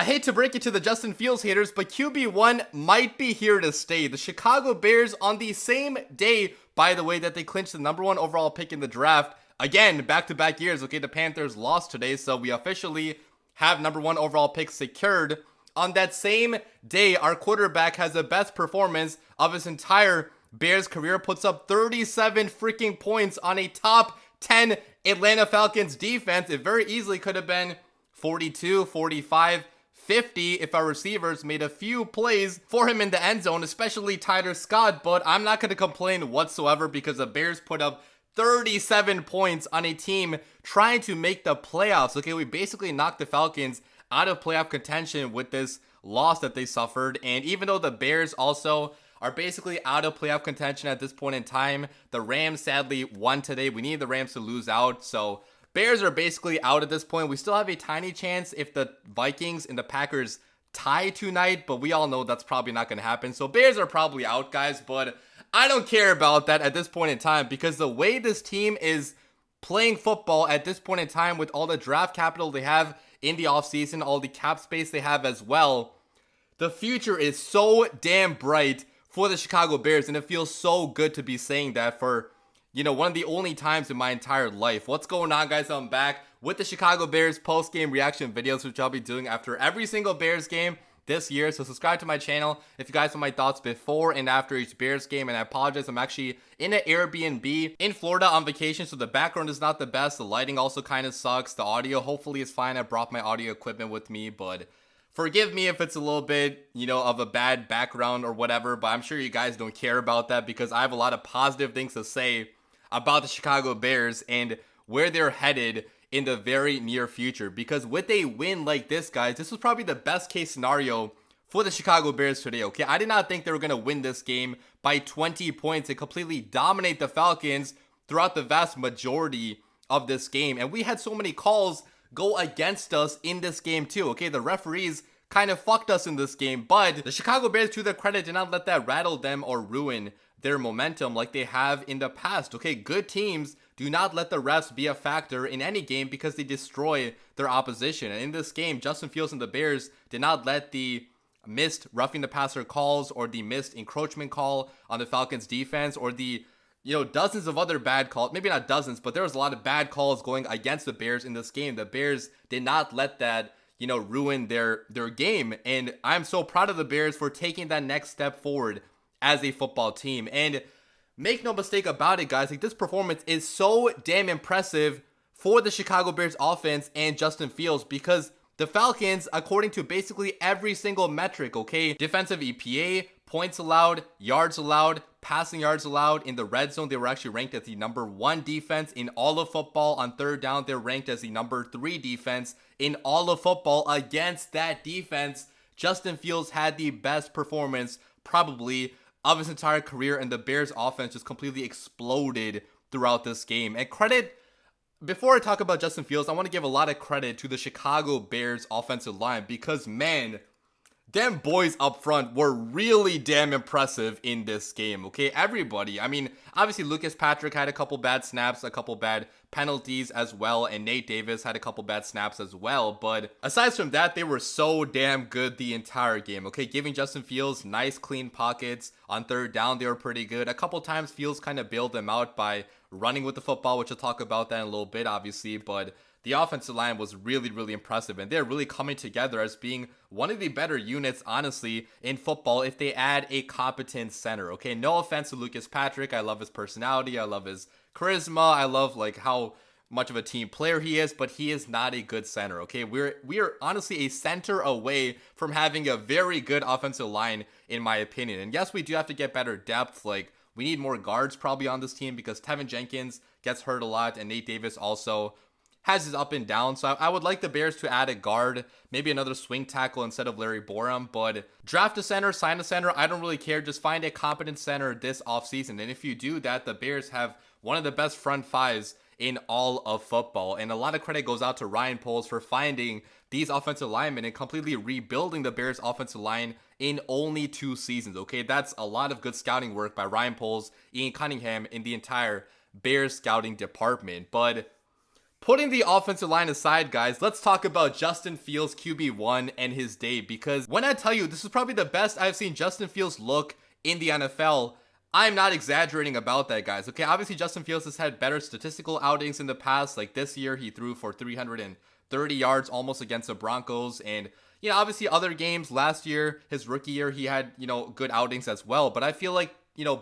I hate to break it to the Justin Fields haters, but QB1 might be here to stay. The Chicago Bears, on the same day, by the way, that they clinched the #1 overall pick in the draft, again, back-to-back years, okay, the Panthers lost today, so we officially have #1 overall pick secured. On that same day, our quarterback has the best performance of his entire Bears career, puts up 37 freaking points on a top 10 Atlanta Falcons defense. It very easily could have been 42, 45, 50 if our receivers made a few plays for him in the end zone, especially Tyler Scott, but I'm not going to complain whatsoever because the Bears put up 37 points on a team trying to make the playoffs. Okay, we basically knocked the Falcons out of playoff contention with this loss that they suffered, and even though the Bears also are basically out of playoff contention at this point in time, the Rams sadly won today. We need the Rams to lose out, so Bears are basically out at this point. We still have a tiny chance if the Vikings and the Packers tie tonight, but we all know that's probably not going to happen. So Bears are probably out, guys, but I don't care about that at this point in time because the way this team is playing football at this point in time with all the draft capital they have in the offseason, all the cap space they have as well, the future is so damn bright for the Chicago Bears, and it feels so good to be saying that for one of the only times in my entire life. What's going on, guys? I'm back with the Chicago Bears post-game reaction videos, which I'll be doing after every single Bears game this year. So subscribe to my channel if you guys want my thoughts before and after each Bears game. And I apologize, I'm actually in an Airbnb in Florida on vacation, so the background is not the best. The lighting also kind of sucks. The audio hopefully is fine. I brought my audio equipment with me, but forgive me if it's a little bit, of a bad background or whatever, but I'm sure you guys don't care about that because I have a lot of positive things to say about the Chicago Bears and where they're headed in the very near future. Because with a win like this, guys, this was probably the best case scenario for the Chicago Bears today, okay? I did not think they were going to win this game by 20 points and completely dominate the Falcons throughout the vast majority of this game. And we had so many calls go against us in this game too, okay? The referees kind of fucked us in this game, but the Chicago Bears, to their credit, did not let that rattle them or ruin their momentum like they have in the past, okay? Good teams do not let the refs be a factor in any game because they destroy their opposition. And in this game, Justin Fields and the Bears did not let the missed roughing the passer calls or the missed encroachment call on the Falcons defense or the dozens of other bad calls, maybe not dozens, but there was a lot of bad calls going against the Bears in this game. The Bears did not let that ruin their game. And I'm so proud of the Bears for taking that next step forward as a football team. And make no mistake about it, guys, like this performance is so damn impressive for the Chicago Bears offense and Justin Fields because the Falcons, according to basically every single metric, okay, defensive EPA, points allowed, yards allowed, passing yards allowed, in the red zone, they were actually ranked as the #1 defense in all of football. On third down, they're ranked as the #3 defense in all of football. Against that defense, Justin Fields had the best performance probably of his entire career, and the Bears offense just completely exploded throughout this game. And credit, before I talk about Justin Fields, I want to give a lot of credit to the Chicago Bears offensive line because, man, them boys up front were really damn impressive in this game, okay? Everybody. I mean, obviously Lucas Patrick had a couple bad snaps, a couple bad penalties as well, and Nate Davis had a couple bad snaps as well, but aside from that, they were so damn good the entire game, okay? Giving Justin Fields nice clean pockets. On third down, they were pretty good. A couple times, Fields kind of bailed them out by running with the football, which we'll talk about that in a little bit, obviously, but the offensive line was really, really impressive, and they're really coming together as being one of the better units, honestly, in football if they add a competent center, okay? No offense to Lucas Patrick. I love his personality. I love his charisma. I love, how much of a team player he is, but he is not a good center, okay? We are honestly a center away from having a very good offensive line, in my opinion. And yes, we do have to get better depth. We need more guards probably on this team because Tevin Jenkins gets hurt a lot, and Nate Davis also has his up and down. So I would like the Bears to add a guard, maybe another swing tackle instead of Larry Borum, but draft a center, sign a center. I don't really care. Just find a competent center this offseason. And if you do that, the Bears have one of the best front fives in all of football. And a lot of credit goes out to Ryan Poles for finding these offensive linemen and completely rebuilding the Bears offensive line in only 2 seasons. Okay, that's a lot of good scouting work by Ryan Poles, Ian Cunningham, in the entire Bears scouting department. But Putting the offensive line aside, guys, let's talk about Justin Fields QB1 and his day, because when I tell you this is probably the best I've seen Justin Fields look in the NFL, I'm not exaggerating about that, guys. Okay, obviously Justin Fields has had better statistical outings in the past. Like this year, he threw for 330 yards almost against the Broncos. And, obviously other games last year, his rookie year, he had, good outings as well. But I feel like,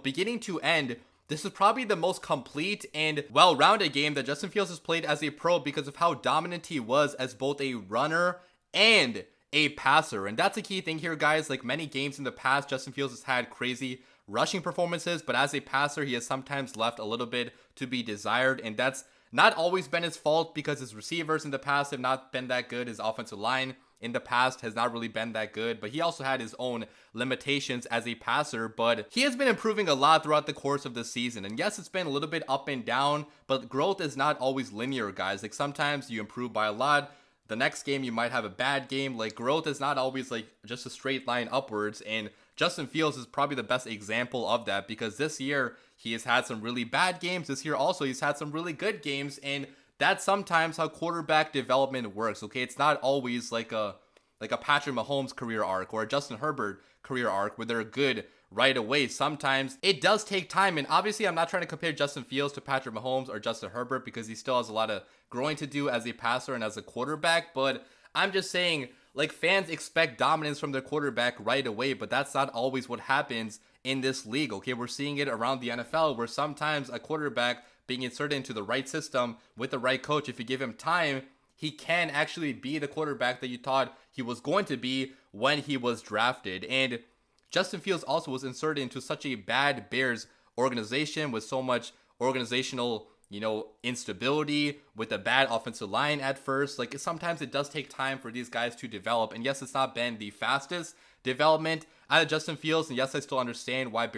beginning to end, this is probably the most complete and well-rounded game that Justin Fields has played as a pro because of how dominant he was as both a runner and a passer. And that's a key thing here, guys. Like many games in the past, Justin Fields has had crazy rushing performances, but as a passer, he has sometimes left a little bit to be desired. And that's not always been his fault because his receivers in the past have not been that good. His offensive line in the past has not really been that good, but he also had his own limitations as a passer, but he has been improving a lot throughout the course of the season. And yes, it's been a little bit up and down, but growth is not always linear, guys. Like sometimes you improve by a lot. The next game you might have a bad game. Like growth is not always like just a straight line upwards, and Justin Fields is probably the best example of that because this year he has had some really bad games. This year also he's had some really good games, and that's sometimes how quarterback development works. Okay, it's not always like a Patrick Mahomes career arc or a Justin Herbert career arc where they're good right away. Sometimes it does take time, and obviously I'm not trying to compare Justin Fields to Patrick Mahomes or Justin Herbert because he still has a lot of growing to do as a passer and as a quarterback, but I'm just saying, like, fans expect dominance from their quarterback right away, but that's not always what happens in this league. Okay, we're seeing it around the NFL where sometimes a quarterback being inserted into the right system with the right coach, if you give him time, he can actually be the quarterback that you thought he was going to be when he was drafted. And Justin Fields also was inserted into such a bad Bears organization with so much organizational, instability, with a bad offensive line at first. Like sometimes it does take time for these guys to develop. And yes, it's not been the fastest development out of Justin Fields. And yes, I still understand why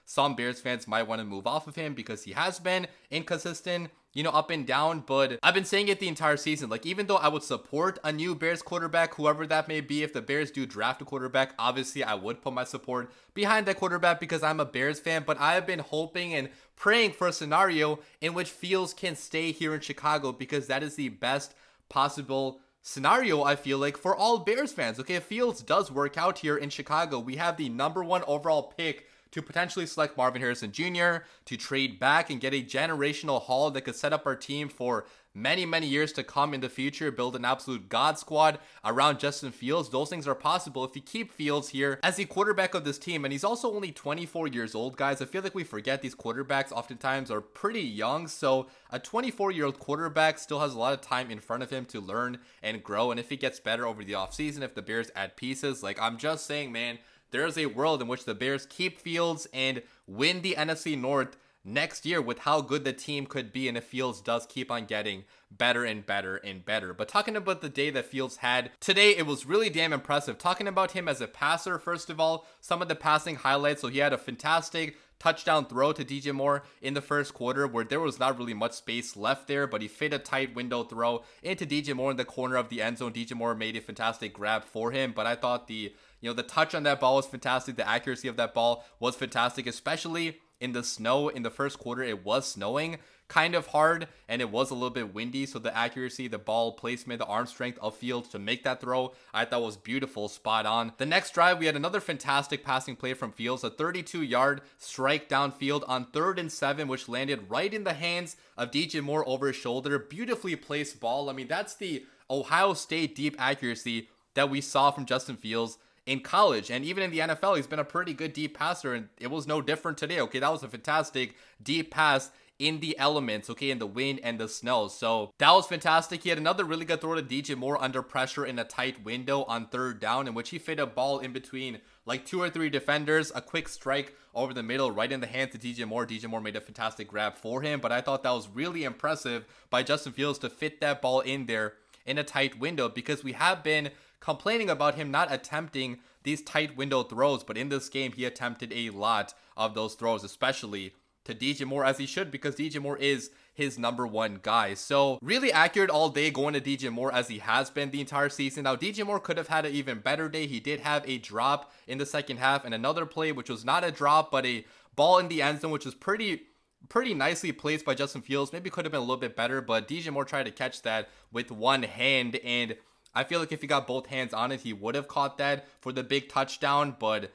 some Bears fans might want to move off of him because he has been inconsistent, up and down. But I've been saying it the entire season. Like, even though I would support a new Bears quarterback, whoever that may be, if the Bears do draft a quarterback, obviously I would put my support behind that quarterback because I'm a Bears fan. But I have been hoping and praying for a scenario in which Fields can stay here in Chicago because that is the best possible scenario, I feel like, for all Bears fans. Okay, if Fields does work out here in Chicago, we have the #1 overall pick to potentially select Marvin Harrison Jr., to trade back and get a generational haul that could set up our team for many, many years to come in the future, build an absolute God squad around Justin Fields. Those things are possible if you keep Fields here as the quarterback of this team. And he's also only 24 years old, guys. I feel like we forget these quarterbacks oftentimes are pretty young. So a 24-year-old quarterback still has a lot of time in front of him to learn and grow. And if he gets better over the offseason, if the Bears add pieces, like I'm just saying, man, there's a world in which the Bears keep Fields and win the NFC North next year with how good the team could be, and if Fields does keep on getting better and better and better. But talking about the day that Fields had today, it was really damn impressive. Talking about him as a passer, first of all, some of the passing highlights. So he had a fantastic touchdown throw to DJ Moore in the first quarter where there was not really much space left there, but he fit a tight window throw into DJ Moore in the corner of the end zone. DJ Moore made a fantastic grab for him, but I thought the touch on that ball was fantastic. The accuracy of that ball was fantastic, especially in the snow. In the first quarter, it was snowing kind of hard and it was a little bit windy, so the accuracy, the ball placement, the arm strength of Fields to make that throw, I thought was beautiful, spot on. The next drive, we had another fantastic passing play from Fields, a 32-yard strike downfield on 3rd and 7, which landed right in the hands of DJ Moore over his shoulder. Beautifully placed ball. I mean, that's the Ohio State deep accuracy that we saw from Justin Fields in college, and even in the NFL, he's been a pretty good deep passer, and it was no different today. Okay, that was a fantastic deep pass in the elements, okay, in the wind and the snow. So that was fantastic. He had another really good throw to DJ Moore under pressure in a tight window on 3rd down, in which he fit a ball in between like 2 or 3 defenders, a quick strike over the middle right in the hands of DJ Moore. DJ Moore made a fantastic grab for him, but I thought that was really impressive by Justin Fields to fit that ball in there in a tight window, because we have been complaining about him not attempting these tight window throws, but in this game he attempted a lot of those throws, especially to DJ Moore, as he should, because DJ Moore is his #1 guy. So really accurate all day going to DJ Moore, as he has been the entire season. Now DJ Moore could have had an even better day. He did have a drop in the second half and another play which was not a drop but a ball in the end zone, which was pretty pretty nicely placed by Justin Fields. Maybe could have been a little bit better, but DJ Moore tried to catch that with one hand, and I feel like if he got both hands on it, he would have caught that for the big touchdown. But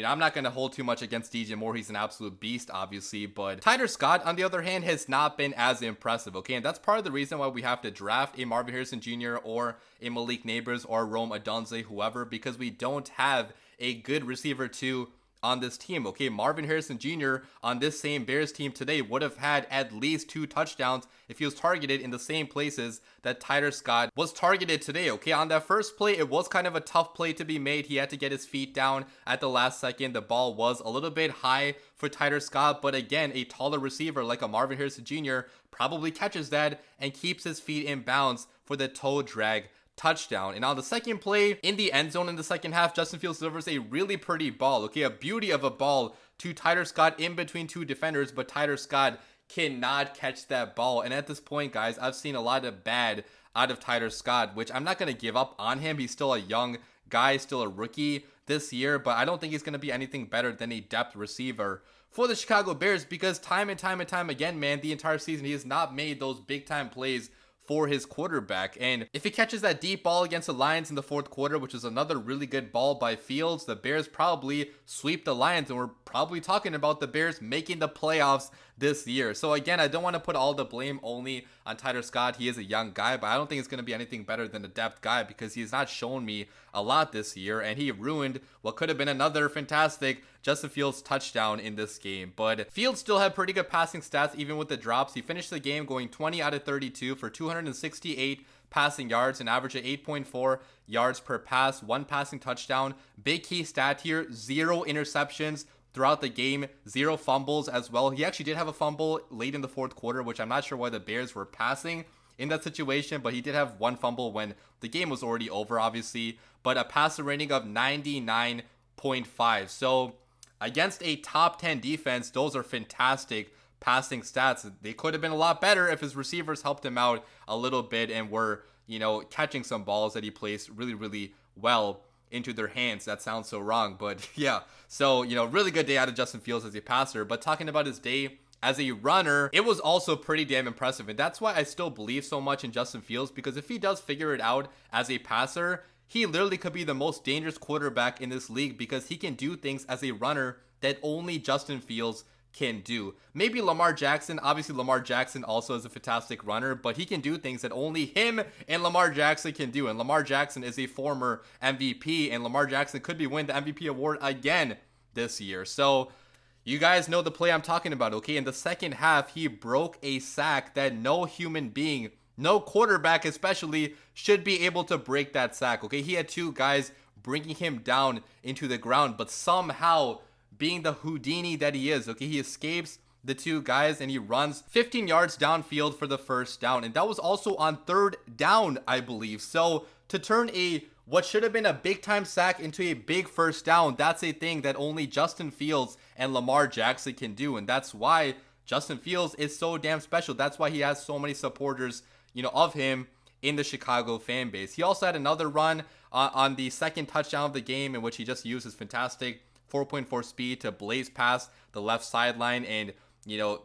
I'm not going to hold too much against DJ Moore. He's an absolute beast, obviously. But Tyler Scott, on the other hand, has not been as impressive, okay? And that's part of the reason why we have to draft a Marvin Harrison Jr. or a Malik Neighbors or Rome Odunze, whoever, because we don't have a good receiver to on this team, okay? Marvin Harrison Jr. on this same Bears team today would have had at least 2 touchdowns if he was targeted in the same places that Tyler Scott was targeted today, okay? On that first play, it was kind of a tough play to be made. He had to get his feet down at the last second. The ball was a little bit high for Tyler Scott, but again, a taller receiver like a Marvin Harrison Jr. probably catches that and keeps his feet in bounds for the toe drag touchdown. And on the second play in the end zone in the second half, Justin Fields delivers a really pretty ball, okay? A beauty of a ball to Tyler Scott in between 2 defenders, but Tyler Scott cannot catch that ball. And at this point, guys, I've seen a lot of bad out of Tyler Scott, which I'm not going to give up on him. He's still a young guy, still a rookie this year, but I don't think he's going to be anything better than a depth receiver for the Chicago Bears, because time and time again, man, the entire season, he has not made those big time plays for his quarterback. And if he catches that deep ball against the Lions in the 4th quarter, which is another really good ball by Fields, the Bears probably sweep the Lions, and we're probably talking about the Bears making the playoffs this year. So again, I don't want to put all the blame only on Tyler Scott. He is a young guy, but I don't think it's going to be anything better than a depth guy, because he's not shown me a lot this year, and he ruined what could have been another fantastic Justin Fields touchdown in this game. But Fields still had pretty good passing stats even with the drops. He finished the game going 20 out of 32 for 268 passing yards, an average of 8.4 yards per pass, 1 passing touchdown. Big key stat here, 0 interceptions throughout the game, 0 fumbles as well. He actually did have a fumble late in the 4th quarter, which I'm not sure why the Bears were passing in that situation, but he did have 1 fumble when the game was already over, obviously. But a passer rating of 99.5. So against a top 10 defense, those are fantastic passing stats. They could have been a lot better if his receivers helped him out a little bit and were, catching some balls that he placed really, really well into their hands. That sounds so wrong, but yeah. So, really good day out of Justin Fields as a passer. But talking about his day as a runner, it was also pretty damn impressive. And that's why I still believe so much in Justin Fields, because if he does figure it out as a passer, he literally could be the most dangerous quarterback in this league, because he can do things as a runner that only Justin Fields can do. Maybe Lamar Jackson. Obviously, Lamar Jackson also is a fantastic runner, but he can do things that only him and Lamar Jackson can do. And Lamar Jackson is a former MVP, and Lamar Jackson could be winning the MVP award again this year. So you guys know the play I'm talking about, okay? In the second half, he broke a sack that no human being, no quarterback especially, should be able to break that sack, okay? He had 2 guys bringing him down into the ground, but somehow, being the Houdini that he is, okay, he escapes the 2 guys and he runs 15 yards downfield for the first down. And that was also on 3rd down, I believe. So to turn what should have been a big time sack into a big first down, that's a thing that only Justin Fields and Lamar Jackson can do. And that's why Justin Fields is so damn special. That's why he has so many supporters, of him in the Chicago fan base. He also had another run on the second touchdown of the game, in which he just used his fantastic 4.4 speed to blaze past the left sideline and,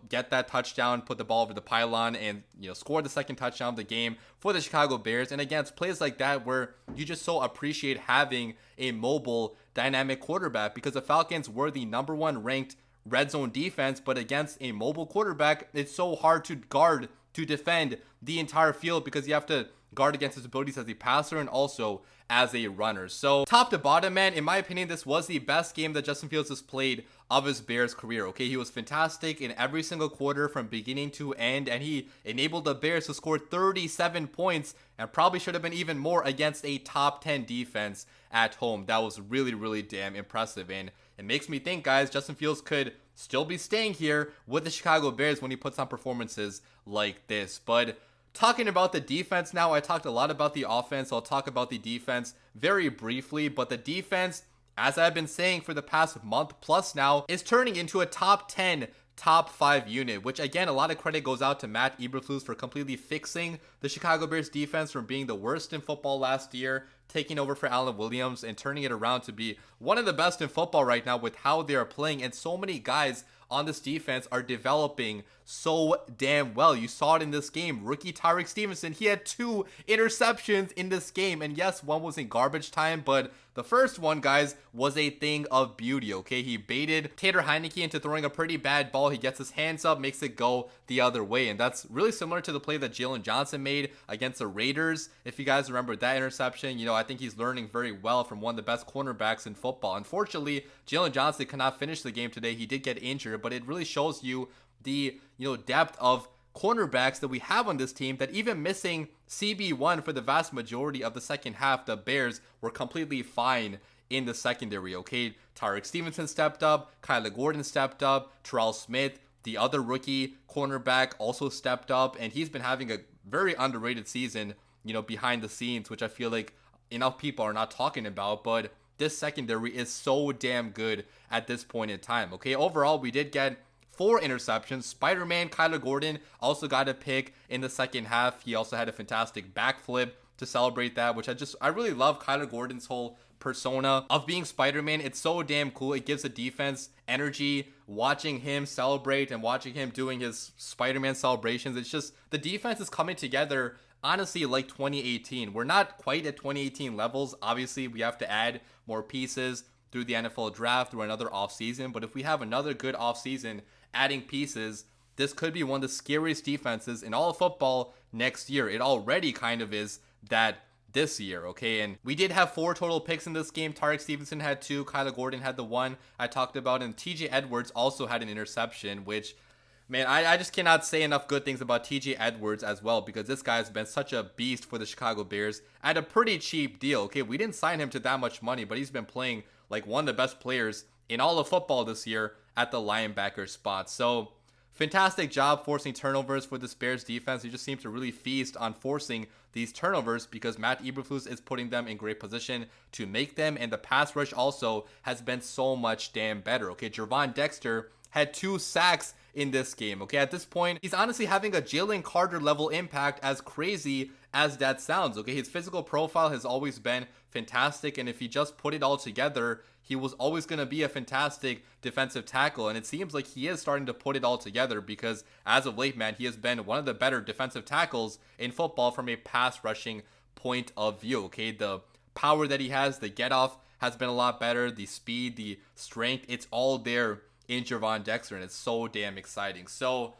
get that touchdown, put the ball over the pylon, and, score the second touchdown of the game for the Chicago Bears. And again, it's plays like that where you just so appreciate having a mobile, dynamic quarterback, because the Falcons were the #1 ranked red zone defense, but against a mobile quarterback, it's so hard to guard, to defend the entire field, because you have to guard against his abilities as a passer and also as a runner. So top to bottom, man, in my opinion, this was the best game that Justin Fields has played of his Bears career, okay? He was fantastic in every single quarter from beginning to end, and he enabled the Bears to score 37 points, and probably should have been even more against a top 10 defense at home. That was really, really damn impressive, and it makes me think, guys, Justin Fields could still be staying here with the Chicago Bears when he puts on performances like this. But talking about the defense now, I talked a lot about the offense. I'll talk about the defense very briefly, but the defense, as I've been saying for the past month plus now, is turning into a top 10, top 5 unit, which again, a lot of credit goes out to Matt Eberflus for completely fixing the Chicago Bears defense from being the worst in football last year taking over for Allen Williams and turning it around to be one of the best in football right now with how they are playing. And so many guys on this defense are developing so damn well. You saw it in this game. Rookie Tyreek Stevenson, he had 2 interceptions in this game. And yes, one was in garbage time, but the first one, guys, was a thing of beauty, okay? He baited Taylor Heineke into throwing a pretty bad ball. He gets his hands up, makes it go the other way. And that's really similar to the play that Jalen Johnson made against the Raiders. If you guys remember that interception, you know, I think he's learning very well from one of the best cornerbacks in football. Unfortunately, Jalen Johnson could not finish the game today. He did get injured, but it really shows you the, depth of cornerbacks that we have on this team, that even missing CB1 for the vast majority of the second half, the Bears were completely fine in the secondary, okay? Tyreek Stevenson stepped up, Kyler Gordon stepped up, Terrell Smith, the other rookie cornerback, also stepped up, and he's been having a very underrated season, behind the scenes, which I feel like enough people are not talking about, but this secondary is so damn good at this point in time, okay? Overall, we did get 4 interceptions. Spider-Man Kyler Gordon also got a pick in the second half. He also had a fantastic backflip to celebrate that, which I really love Kyler Gordon's whole persona of being Spider-Man. It's so damn cool. It gives the defense energy watching him celebrate and watching him doing his Spider-Man celebrations. It's just, the defense is coming together honestly like 2018. We're not quite at 2018 levels. Obviously, we have to add more pieces through the NFL draft, through another offseason. But if we have another good offseason adding pieces, this could be one of the scariest defenses in all of football next year. It already kind of is that this year, okay? And we did have 4 total picks in this game. Tyreek Stevenson had 2, Kyler Gordon had the 1 I talked about, and TJ Edwards also had an interception, which, man, I just cannot say enough good things about TJ Edwards as well, because this guy's been such a beast for the Chicago Bears at a pretty cheap deal, okay? We didn't sign him to that much money, but he's been playing like one of the best players in all of football this year at the linebacker spot. So fantastic job forcing turnovers for this Bears defense. He just seems to really feast on forcing these turnovers because Matt Eberflus is putting them in great position to make them. And the pass rush also has been so much damn better. Okay, Gervon Dexter had 2 sacks in this game. Okay, at this point, he's honestly having a Jalen Carter level impact, as crazy as that sounds. Okay, his physical profile has always been fantastic, and if he just put it all together, he was always going to be a fantastic defensive tackle. And it seems like he is starting to put it all together, because as of late, man, he has been one of the better defensive tackles in football from a pass rushing point of view. Okay, the power that he has, the get off has been a lot better, the speed, the strength, it's all there in Gervon Dexter, and it's so damn exciting. So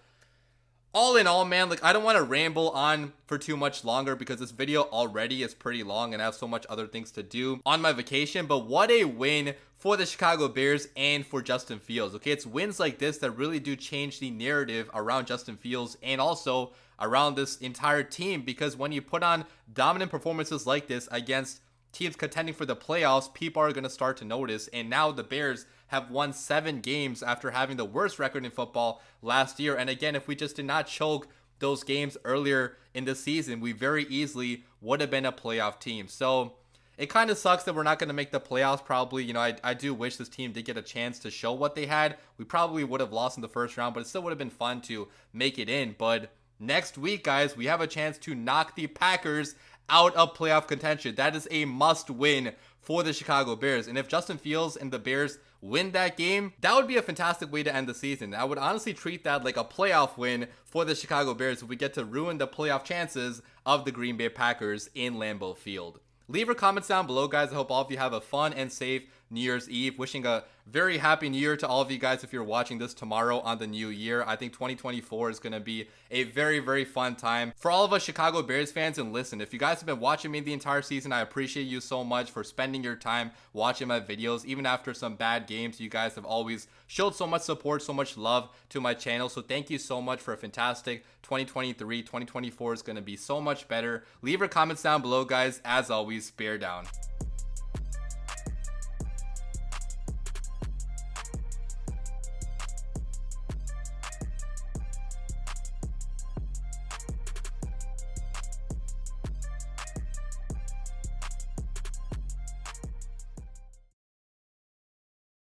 all in all, man, like, I don't want to ramble on for too much longer because this video already is pretty long and I have so much other things to do on my vacation. But what a win for the Chicago Bears and for Justin Fields. Okay, it's wins like this that really do change the narrative around Justin Fields and also around this entire team, because when you put on dominant performances like this against teams contending for the playoffs, people are going to start to notice. And now the Bears have won 7 games after having the worst record in football last year. And again, if we just did not choke those games earlier in the season, we very easily would have been a playoff team. So it kind of sucks that we're not going to make the playoffs probably. I do wish this team did get a chance to show what they had. We probably would have lost in the first round, but it still would have been fun to make it in. But next week, guys, we have a chance to knock the Packers out of playoff contention. That is a must win for the Chicago Bears. And if Justin Fields and the Bears win that game, that would be a fantastic way to end the season. I would honestly treat that like a playoff win for the Chicago Bears if we get to ruin the playoff chances of the Green Bay Packers in Lambeau Field. Leave your comments down below, guys. I hope all of you have a fun and safe New Year's Eve. Wishing a very happy New Year to all of you guys if you're watching this tomorrow on the new year. I think 2024 is going to be a very, very fun time for all of us Chicago Bears fans. And listen, if you guys have been watching me the entire season, I appreciate you so much for spending your time watching my videos. Even after some bad games, you guys have always showed so much support, so much love to my channel. So thank you so much for a fantastic 2023. 2024 is going to be so much better. Leave your comments down below, guys. As always, bear down.